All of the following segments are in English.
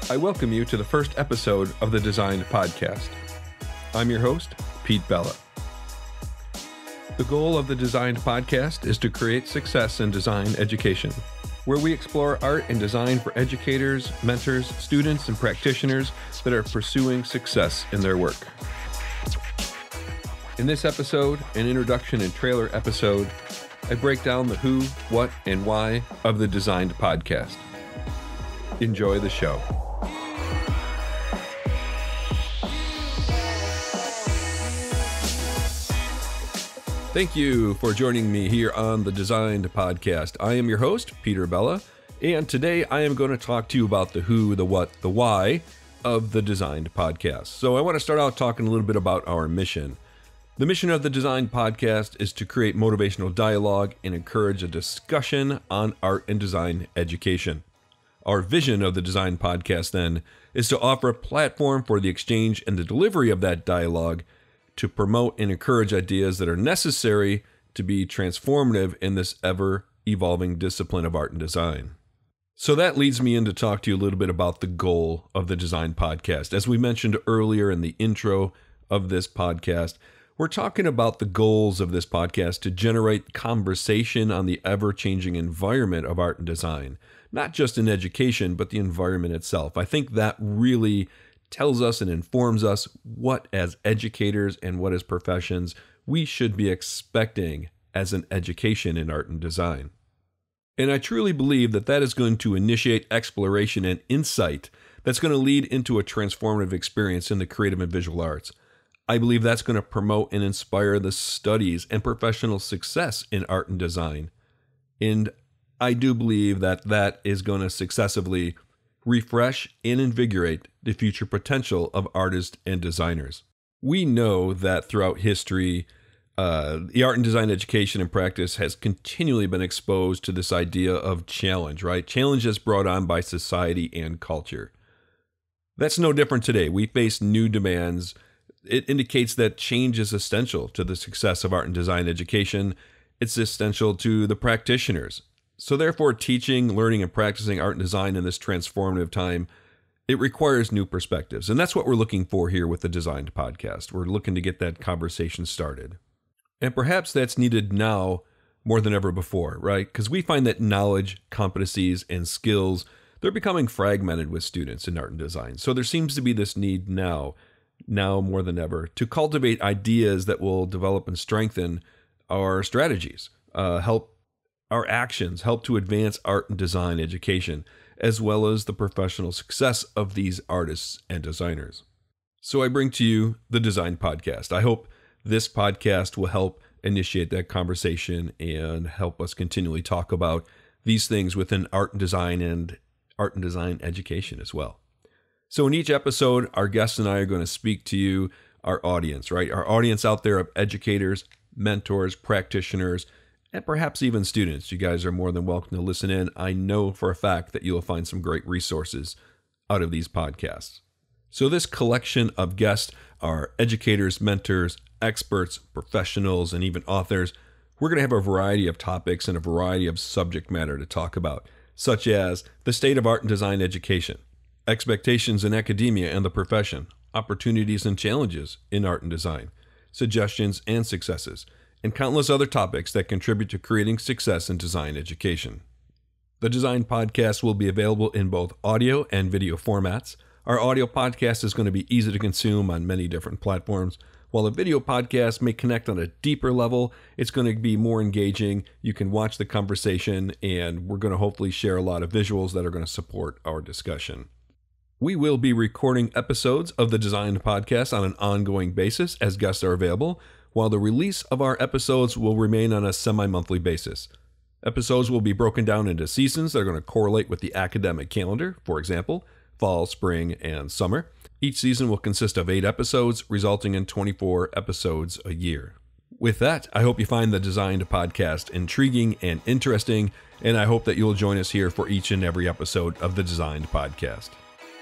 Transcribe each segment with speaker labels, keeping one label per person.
Speaker 1: I welcome you to the first episode of the Designed Podcast. I'm your host, Pete Bella. The goal of the Designed Podcast is to create success in design education, where we explore art and design for educators, mentors, students, and practitioners that are pursuing success in their work. In this episode, an introduction and trailer episode, I break down the who, what, and why of the Designed Podcast. Enjoy the show. Thank you for joining me here on the Designed Podcast. I am your host, Peter Bella, and today I am going to talk to you about the who, the what, the why of the Designed Podcast. So I want to start out talking a little bit about our mission. The mission of the Designed Podcast is to create motivational dialogue and encourage a discussion on art and design education. Our vision of the Designed Podcast, then, is to offer a platform for the exchange and the delivery of that dialogue to promote and encourage ideas that are necessary to be transformative in this ever-evolving discipline of art and design. So that leads me in to talk to you a little bit about the goal of the Design Podcast. As we mentioned earlier in the intro of this podcast, we're talking about the goals of this podcast to generate conversation on the ever-changing environment of art and design, not just in education, but the environment itself. I think that really tells us and informs us what, as educators and what as professions, we should be expecting as an education in art and design. And I truly believe that that is going to initiate exploration and insight that's going to lead into a transformative experience in the creative and visual arts. I believe that's going to promote and inspire the studies and professional success in art and design. And I do believe that that is going to successively refresh and invigorate the future potential of artists and designers. We know that throughout history, the art and design education and practice has continually been exposed to this idea of challenge, right? Challenge is brought on by society and culture. That's no different today. We face new demands. It indicates that change is essential to the success of art and design education. It's essential to the practitioners. So therefore, teaching, learning, and practicing art and design in this transformative time, it requires new perspectives. And that's what we're looking for here with the Designed Podcast. We're looking to get that conversation started. And perhaps that's needed now more than ever before, right? Because we find that knowledge, competencies, and skills, they're becoming fragmented with students in art and design. So there seems to be this need now more than ever, to cultivate ideas that will develop and strengthen our strategies, help our actions, help to advance art and design education, as well as the professional success of these artists and designers. So I bring to you the Design Podcast. I hope this podcast will help initiate that conversation and help us continually talk about these things within art and design education as well. So in each episode, our guests and I are going to speak to you, our audience, right? Our audience out there of educators, mentors, practitioners, and perhaps even students. You guys are more than welcome to listen in. I know for a fact that you'll find some great resources out of these podcasts. So this collection of guests are educators, mentors, experts, professionals, and even authors. We're going to have a variety of topics and a variety of subject matter to talk about, such as the state of art and design education, expectations in academia and the profession, opportunities and challenges in art and design, suggestions and successes, and countless other topics that contribute to creating success in design education. The Design Podcast will be available in both audio and video formats. Our audio podcast is going to be easy to consume on many different platforms, while a video podcast may connect on a deeper level. It's going to be more engaging. You can watch the conversation, and we're going to hopefully share a lot of visuals that are going to support our discussion. We will be recording episodes of the Design Podcast on an ongoing basis as guests are available, while the release of our episodes will remain on a semi-monthly basis. Episodes will be broken down into seasons that are going to correlate with the academic calendar, for example, fall, spring, and summer. Each season will consist of 8 episodes, resulting in 24 episodes a year. With that, I hope you find the Designed Podcast intriguing and interesting, and I hope that you'll join us here for each and every episode of the Designed Podcast.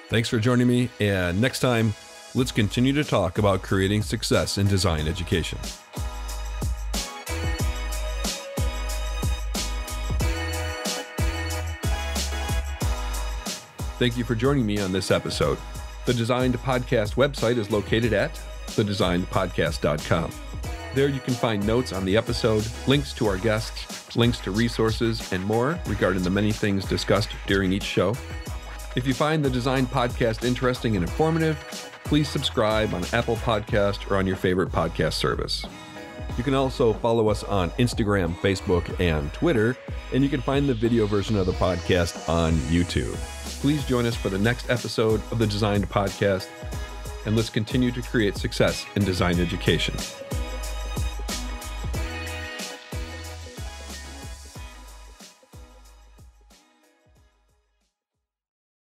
Speaker 1: Thanks for joining me, and next time, let's continue to talk about creating success in design education. Thank you for joining me on this episode. The Designed Podcast website is located at thedesignedpodcast.com. There you can find notes on the episode, links to our guests, links to resources, and more regarding the many things discussed during each show. If you find the Designed Podcast interesting and informative, please subscribe on Apple Podcast or on your favorite podcast service. You can also follow us on Instagram, Facebook, and Twitter, and you can find the video version of the podcast on YouTube. Please join us for the next episode of the Designed Podcast, and let's continue to create success in design education.